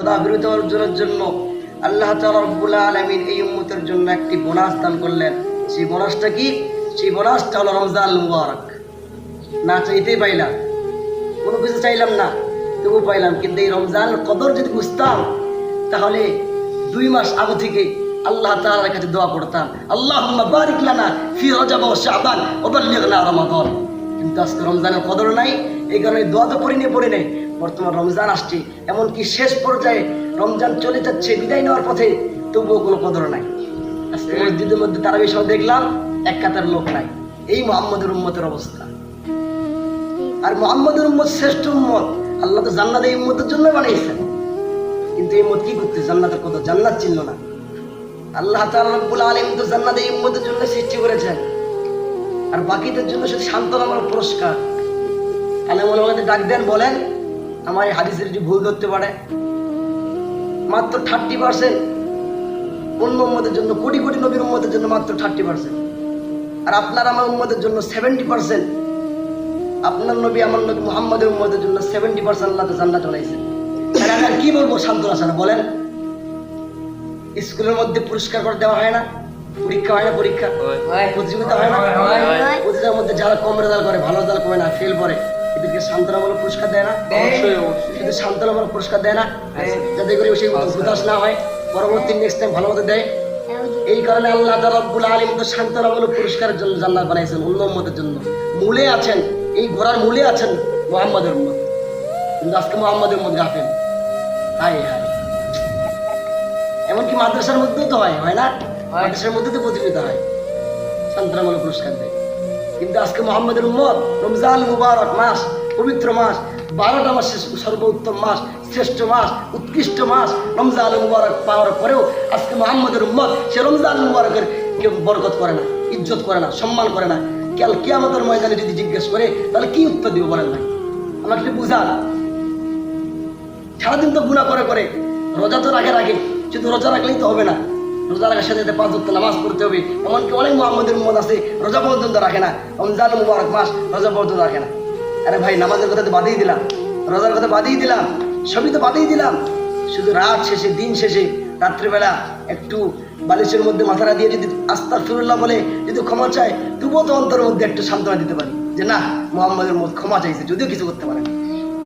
খোদা বিরত অর্জনের জন্য আল্লাহ তাআলা রব্বুল আলামিন এই উম্মতের জন্য একটি বোনাস দান করলেন। সেই বোনাসটা কি? সেই বোনাসটা হলো রমজান মুবারক। না চাইতেই পাইলাম, কোনো কিছু চাইলাম না, তবু পাইলাম। কিন্তু এই রমজান কদর যদি বুঝতাম তাহলে 2 মাস আগে থেকে আল্লাহ তাআলার কাছে দোয়া করতাম, আল্লাহুম্মা বারিক লানা ফি রজব ওয়া শাবান ওয়া বাল্লিগনা রমাদান। কিন্তু আজকে রমজানের কদর নাই, এই কারণে দোয়া তো পড়ি নেই। বর্তমান রমজান আসছে, এমনকি শেষ পর্যায়ে রমজান চলে যাচ্ছে, বিদায় নেওয়ার পথে, তবুও কোনো কদর নাই। আজকে মসজিদের মধ্যে তারাবির সময় দেখলাম এক কাতার লোক নাই। এই মুহাম্মদের উম্মতের অবস্থা। আর মুহাম্মদের উম্মত শ্রেষ্ঠ উম্মত, আল্লাহ তো জান্নাত এই উম্মতের জন্য বানিয়েছেন। কিন্তু এই উম্মত কি করতে? জান্নাতের কথা, জান্নাত চিনল না। আল্লাহ তাআলা রব্বুল আলামিন তো জান্নাত এই উম্মতের জন্য সৃষ্টি করেছেন, আর বাকিদের জন্য শুধু সান্ত্বনামূলক পুরস্কার। আলেমুল আমাদের ডাক দেন, বলেন আমার এই হাদিসের যে ভুল ধরতে পারে, মাত্র 30% অন্য উম্মতের জন্য, কোটি কোটি নবীর উম্মতের জন্য মাত্র 30%, আর আপনার আমার উম্মতের জন্য 70%। আপনার নবী আমার নবী মুহাম্মদের উম্মতের জন্য 70% আল্লাহ জান্নাত বানাইছেন। আর কি বলবো সান্ত্বনা ছাড়া? বলেন, স্কুলের মধ্যে পুরস্কার করে দেওয়া হয় না? পরীক্ষা হয় না? পরীক্ষা প্রতিযোগিতা হয় না? প্রতিযোগিতার মধ্যে যারা কম রেজাল্ট করে, ভালো রেজাল্ট করে না, ফেল করে, এদেরকে সান্ত্বনামূলক পুরস্কার দেয় না? শুধু সান্ত্বনামূলক পুরস্কার দেয় না, যাতে করে সেই উদাস না হয়, পরবর্তী নেক্সট টাইম ভালো মতো দেয়। এই কারণে আল্লাহ রাব্বুল আলামিন তো সান্ত্বনামূলক পুরস্কারের জন্য জান্নাত বানাইছেন অন্য উম্মতের জন্য। মূলে আছেন, এই ঘোড়ার মূলে আছেন মুহাম্মদের উম্মত, কিন্তু আজকে মুহাম্মদের উম্মত গাফেল। হায় হায়, এমনকি মাদ্রাসার মধ্যেও তো হয় না? মাদ্রাসার মধ্যে তো প্রতিযোগিতা হয়, সান্ত্বনামূলক পুরস্কার দেয়। কিন্তু আজকে মুহাম্মদের উম্মত, রমজান মুবারক মাস, পবিত্র মাস, 12টা মাস সর্বোত্তম মাস, শ্রেষ্ঠ মাস, উৎকৃষ্ট মাস রমজান মুবারক পাওয়ার পরেও আজকে মুহাম্মদের উম্মত সে রমজান মুবারকের কেউ বরকত করে না, ইজ্জত করে না, সম্মান করে না। কাল কিয়ামতের ময়দানে যদি জিজ্ঞেস করে তাহলে কি উত্তর দিব বলেন ভাই? আমাকে একটু বুঝান। সারাদিন তো গুনাহ করে, রোজা তো রাখে, শুধু রোজা রাখলেই তো হবে না, রোজা রাখার সাথে 5 ওয়াক্ত নামাজ পড়তে হবে। এমনকি অনেক মুহাম্মদের উম্মত আছে রোজা পর্যন্ত রাখে না, রমজান মুবারক মাস রোজা পর্যন্ত রাখে না। আরে ভাই, নামাজের কথা তো বাদেই দিলাম, রোজার কথা বাদেই দিলাম, সবই তো বাদেই দিলাম। শুধু রাত শেষে, দিন শেষে, রাত্রিবেলা একটু বালিশের মধ্যে মাথাটা দিয়ে যদি আস্তাগফিরুল্লাহ বলে যদি ক্ষমা চায়, তবুও তো অন্তরের মধ্যে একটু সান্ত্বনা দিতে পারি যে না, মুহাম্মদের উম্মত ক্ষমা চাইছে, যদিও কিছু করতে পারে না।